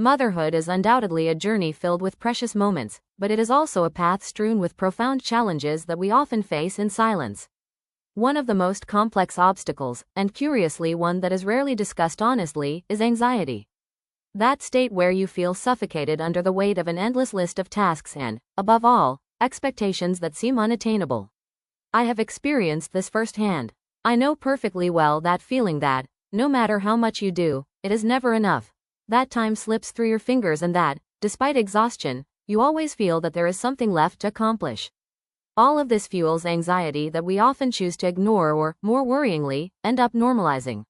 Motherhood is undoubtedly a journey filled with precious moments, but it is also a path strewn with profound challenges that we often face in silence. One of the most complex obstacles, and curiously one that is rarely discussed honestly, is anxiety. That state where you feel suffocated under the weight of an endless list of tasks and, above all, expectations that seem unattainable. I have experienced this firsthand. I know perfectly well that feeling that, no matter how much you do, it is never enough. That time slips through your fingers and that, despite exhaustion, you always feel that there is something left to accomplish. All of this fuels anxiety that we often choose to ignore or, more worryingly, end up normalizing.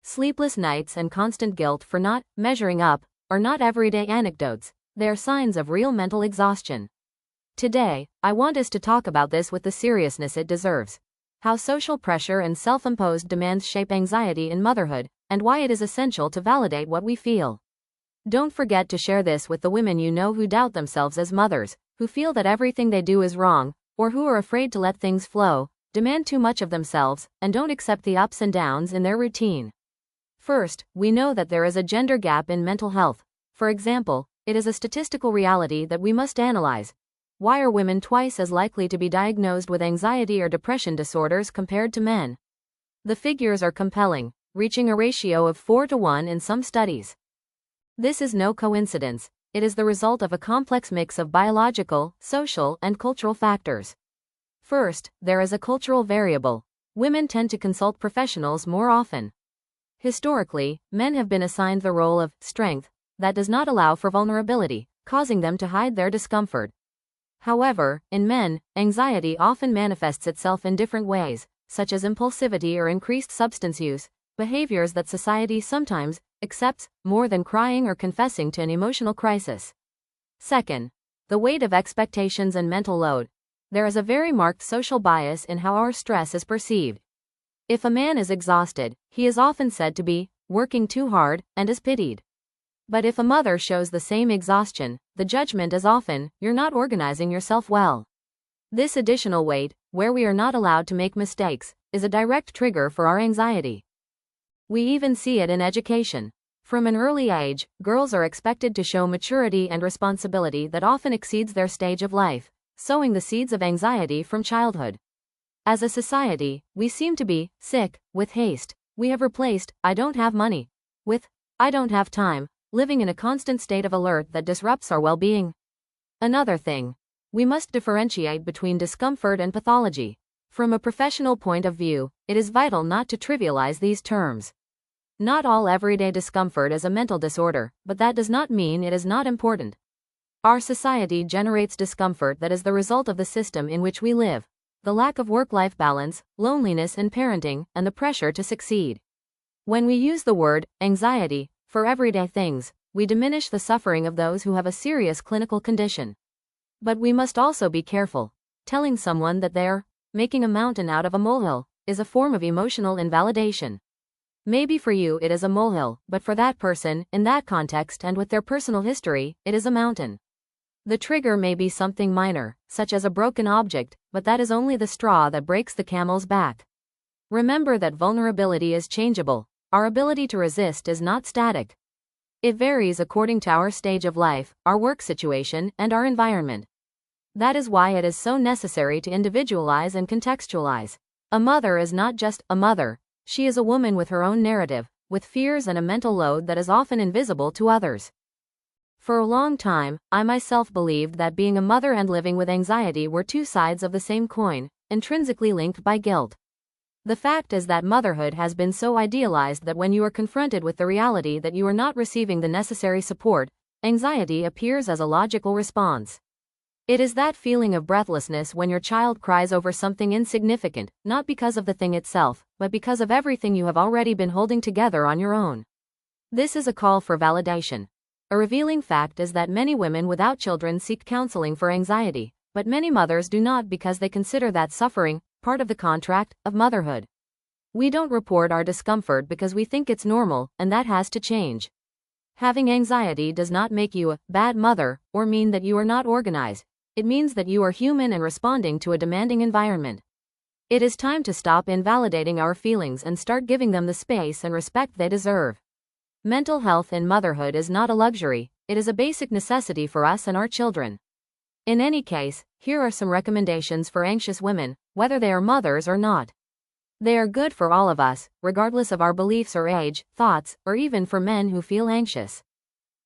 Sleepless nights and constant guilt for not measuring up are not everyday anecdotes, they are signs of real mental exhaustion. Today, I want us to talk about this with the seriousness it deserves. How social pressure and self-imposed demands shape anxiety in motherhood, and why it is essential to validate what we feel. Don't forget to share this with the women you know who doubt themselves as mothers, who feel that everything they do is wrong, or who are afraid to let things flow, demand too much of themselves, and don't accept the ups and downs in their routine. First, we know that there is a gender gap in mental health. For example, it is a statistical reality that we must analyze. Why are women twice as likely to be diagnosed with anxiety or depression disorders compared to men? The figures are compelling, reaching a ratio of 4-to-1 in some studies. This is no coincidence, it is the result of a complex mix of biological, social, and cultural factors. First, there is a cultural variable. Women tend to consult professionals more often. Historically, men have been assigned the role of strength that does not allow for vulnerability, causing them to hide their discomfort. However, in men, anxiety often manifests itself in different ways, such as impulsivity or increased substance use, behaviors that society sometimes accepts more than crying or confessing to an emotional crisis. Second, the weight of expectations and mental load. There is a very marked social bias in how our stress is perceived. If a man is exhausted, he is often said to be working too hard and is pitied. But if a mother shows the same exhaustion, the judgment is often, "You're not organizing yourself well." This additional weight, where we are not allowed to make mistakes, is a direct trigger for our anxiety. We even see it in education. From an early age, girls are expected to show maturity and responsibility that often exceeds their stage of life, sowing the seeds of anxiety from childhood. As a society, we seem to be sick with haste. We have replaced "I don't have money" with "I don't have time," living in a constant state of alert that disrupts our well-being. Another thing, we must differentiate between discomfort and pathology. From a professional point of view, it is vital not to trivialize these terms. Not all everyday discomfort is a mental disorder, but that does not mean it is not important. Our society generates discomfort that is the result of the system in which we live, the lack of work-life balance, loneliness in parenting, and the pressure to succeed. When we use the word anxiety for everyday things, we diminish the suffering of those who have a serious clinical condition. But we must also be careful. Telling someone that they're making a mountain out of a molehill is a form of emotional invalidation. Maybe for you it is a molehill, but for that person, in that context and with their personal history, it is a mountain. The trigger may be something minor, such as a broken object, but that is only the straw that breaks the camel's back. Remember that vulnerability is changeable. Our ability to resist is not static. It varies according to our stage of life, our work situation, and our environment. That is why it is so necessary to individualize and contextualize. A mother is not just a mother, she is a woman with her own narrative, with fears and a mental load that is often invisible to others. For a long time, I myself believed that being a mother and living with anxiety were two sides of the same coin, intrinsically linked by guilt. The fact is that motherhood has been so idealized that when you are confronted with the reality that you are not receiving the necessary support, anxiety appears as a logical response. It is that feeling of breathlessness when your child cries over something insignificant, not because of the thing itself, but because of everything you have already been holding together on your own. This is a call for validation. A revealing fact is that many women without children seek counseling for anxiety, but many mothers do not because they consider that suffering part of the contract of motherhood. We don't report our discomfort because we think it's normal, and that has to change. Having anxiety does not make you a bad mother or mean that you are not organized. It means that you are human and responding to a demanding environment. It is time to stop invalidating our feelings and start giving them the space and respect they deserve. Mental health in motherhood is not a luxury, it is a basic necessity for us and our children. In any case, here are some recommendations for anxious women, whether they are mothers or not. They are good for all of us, regardless of our beliefs or age, thoughts, or even for men who feel anxious.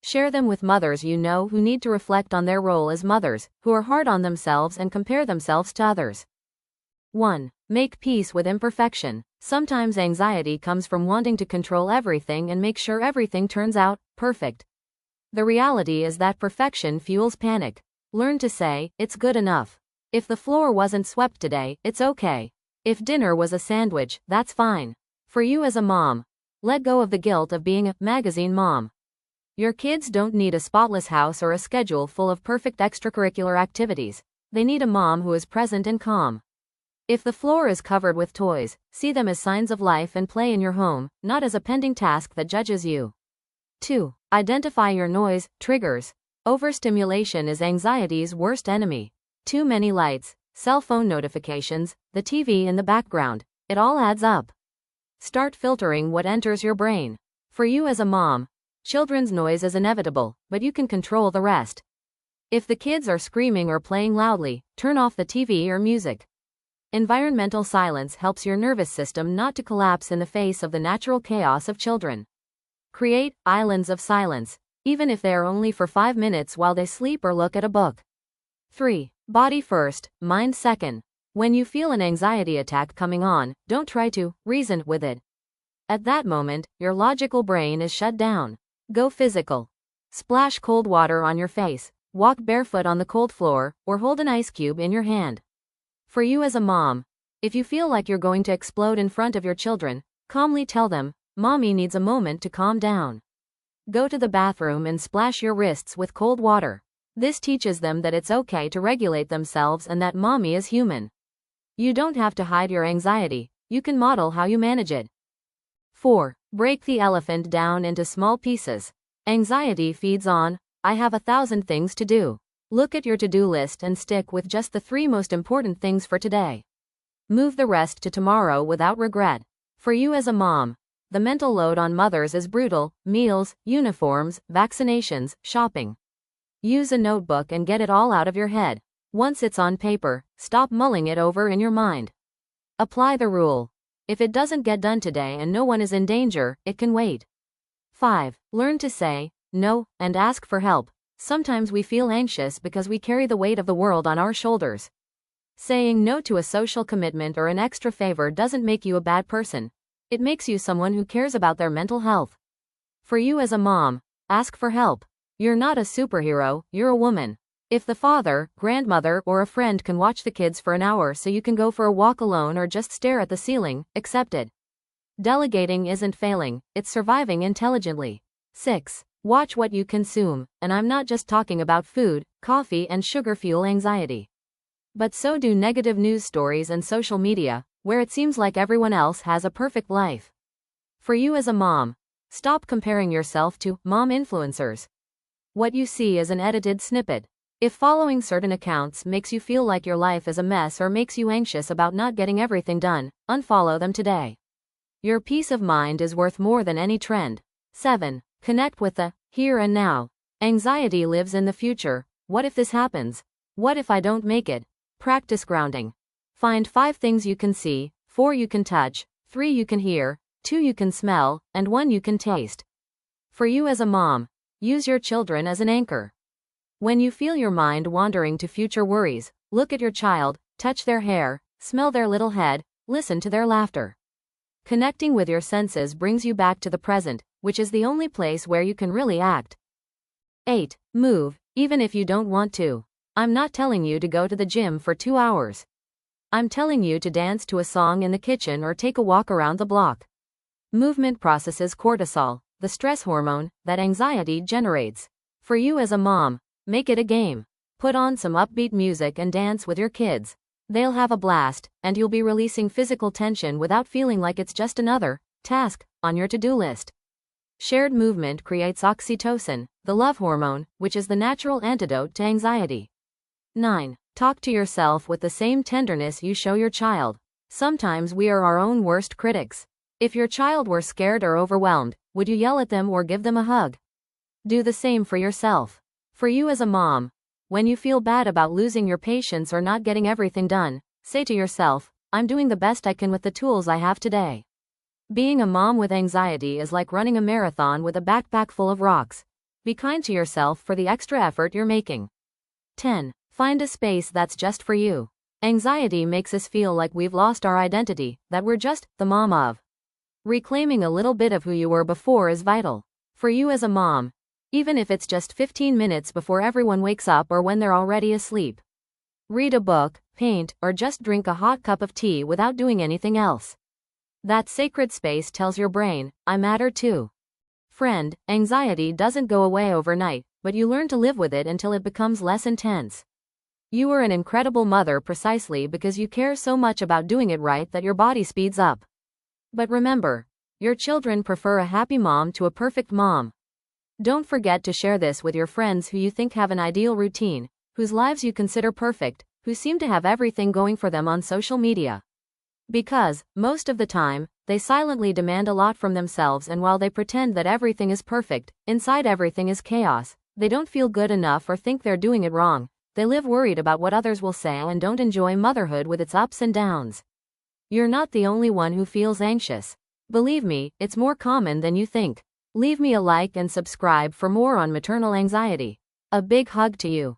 Share them with mothers you know who need to reflect on their role as mothers, who are hard on themselves and compare themselves to others. 1. Make peace with imperfection. Sometimes anxiety comes from wanting to control everything and make sure everything turns out perfect. The reality is that perfection fuels panic. Learn to say, it's good enough. If the floor wasn't swept today, it's okay. If dinner was a sandwich, that's fine. For you as a mom, let go of the guilt of being a magazine mom. Your kids don't need a spotless house or a schedule full of perfect extracurricular activities. They need a mom who is present and calm. If the floor is covered with toys, see them as signs of life and play in your home, not as a pending task that judges you. 2. Identify your noise triggers. Overstimulation is anxiety's worst enemy. Too many lights, cell phone notifications, the TV in the background, it all adds up. Start filtering what enters your brain. For you as a mom, children's noise is inevitable, but you can control the rest. If the kids are screaming or playing loudly, turn off the TV or music. Environmental silence helps your nervous system not to collapse in the face of the natural chaos of children. Create islands of silence, even if they are only for 5 minutes while they sleep or look at a book. 3. Body first, mind second. When you feel an anxiety attack coming on, don't try to reason with it. At that moment, your logical brain is shut down. Go physical. Splash cold water on your face, walk barefoot on the cold floor, or hold an ice cube in your hand. For you as a mom, if you feel like you're going to explode in front of your children, calmly tell them, Mommy needs a moment to calm down. Go to the bathroom and splash your wrists with cold water. This teaches them that it's okay to regulate themselves and that Mommy is human. You don't have to hide your anxiety, you can model how you manage it. 4. Break the elephant down into small pieces. Anxiety feeds on, I have 1,000 things to do. Look at your to-do list and stick with just the 3 most important things for today. Move the rest to tomorrow without regret. For you as a mom, the mental load on mothers is brutal: meals, uniforms, vaccinations, shopping. Use a notebook and get it all out of your head. Once it's on paper, stop mulling it over in your mind. Apply the rule. If it doesn't get done today and no one is in danger, it can wait. 5. Learn to say no and ask for help. Sometimes we feel anxious because we carry the weight of the world on our shoulders. Saying no to a social commitment or an extra favor doesn't make you a bad person. It makes you someone who cares about their mental health. For you as a mom, ask for help. You're not a superhero, you're a woman. If the father, grandmother, or a friend can watch the kids for an hour so you can go for a walk alone or just stare at the ceiling, accept it. Delegating isn't failing, it's surviving intelligently. 6. Watch what you consume, and I'm not just talking about food, coffee, and sugar fuel anxiety. But so do negative news stories and social media, where it seems like everyone else has a perfect life. For you as a mom, stop comparing yourself to mom influencers. What you see is an edited snippet. If following certain accounts makes you feel like your life is a mess or makes you anxious about not getting everything done, unfollow them today. Your peace of mind is worth more than any trend. 7. Connect with the here and now. Anxiety lives in the future. What if this happens? What if I don't make it? Practice grounding. Find 5 things you can see, 4 you can touch, 3 you can hear, 2 you can smell, and 1 you can taste. For you as a mom, use your children as an anchor. When you feel your mind wandering to future worries, look at your child, touch their hair, smell their little head, listen to their laughter. Connecting with your senses brings you back to the present, which is the only place where you can really act. 8. Move, even if you don't want to. I'm not telling you to go to the gym for 2 hours. I'm telling you to dance to a song in the kitchen or take a walk around the block. Movement processes cortisol, the stress hormone that anxiety generates. For you as a mom, make it a game. Put on some upbeat music and dance with your kids. They'll have a blast, and you'll be releasing physical tension without feeling like it's just another task on your to-do list. Shared movement creates oxytocin, the love hormone, which is the natural antidote to anxiety. 9. Talk to yourself with the same tenderness you show your child. Sometimes we are our own worst critics. If your child were scared or overwhelmed, Would you yell at them or give them a hug? Do the same for yourself. For you as a mom, when you feel bad about losing your patience or not getting everything done, say to yourself, I'm doing the best I can with the tools I have today. Being a mom with anxiety is like running a marathon with a backpack full of rocks. Be kind to yourself for the extra effort you're making. 10. Find a space that's just for you. Anxiety makes us feel like we've lost our identity, that we're just the mom of. Reclaiming a little bit of who you were before is vital. For you as a mom, even if it's just 15 minutes before everyone wakes up or when they're already asleep. Read a book, paint, or just drink a hot cup of tea without doing anything else. That sacred space tells your brain, I matter too. Friend, anxiety doesn't go away overnight, but you learn to live with it until it becomes less intense. You are an incredible mother precisely because you care so much about doing it right that your body speeds up. But remember, your children prefer a happy mom to a perfect mom. Don't forget to share this with your friends who you think have an ideal routine, whose lives you consider perfect, who seem to have everything going for them on social media. Because, most of the time, they silently demand a lot from themselves, and while they pretend that everything is perfect, inside everything is chaos. They don't feel good enough or think they're doing it wrong. They live worried about what others will say and don't enjoy motherhood with its ups and downs. You're not the only one who feels anxious. Believe me, it's more common than you think. Leave me a like and subscribe for more on maternal anxiety. A big hug to you.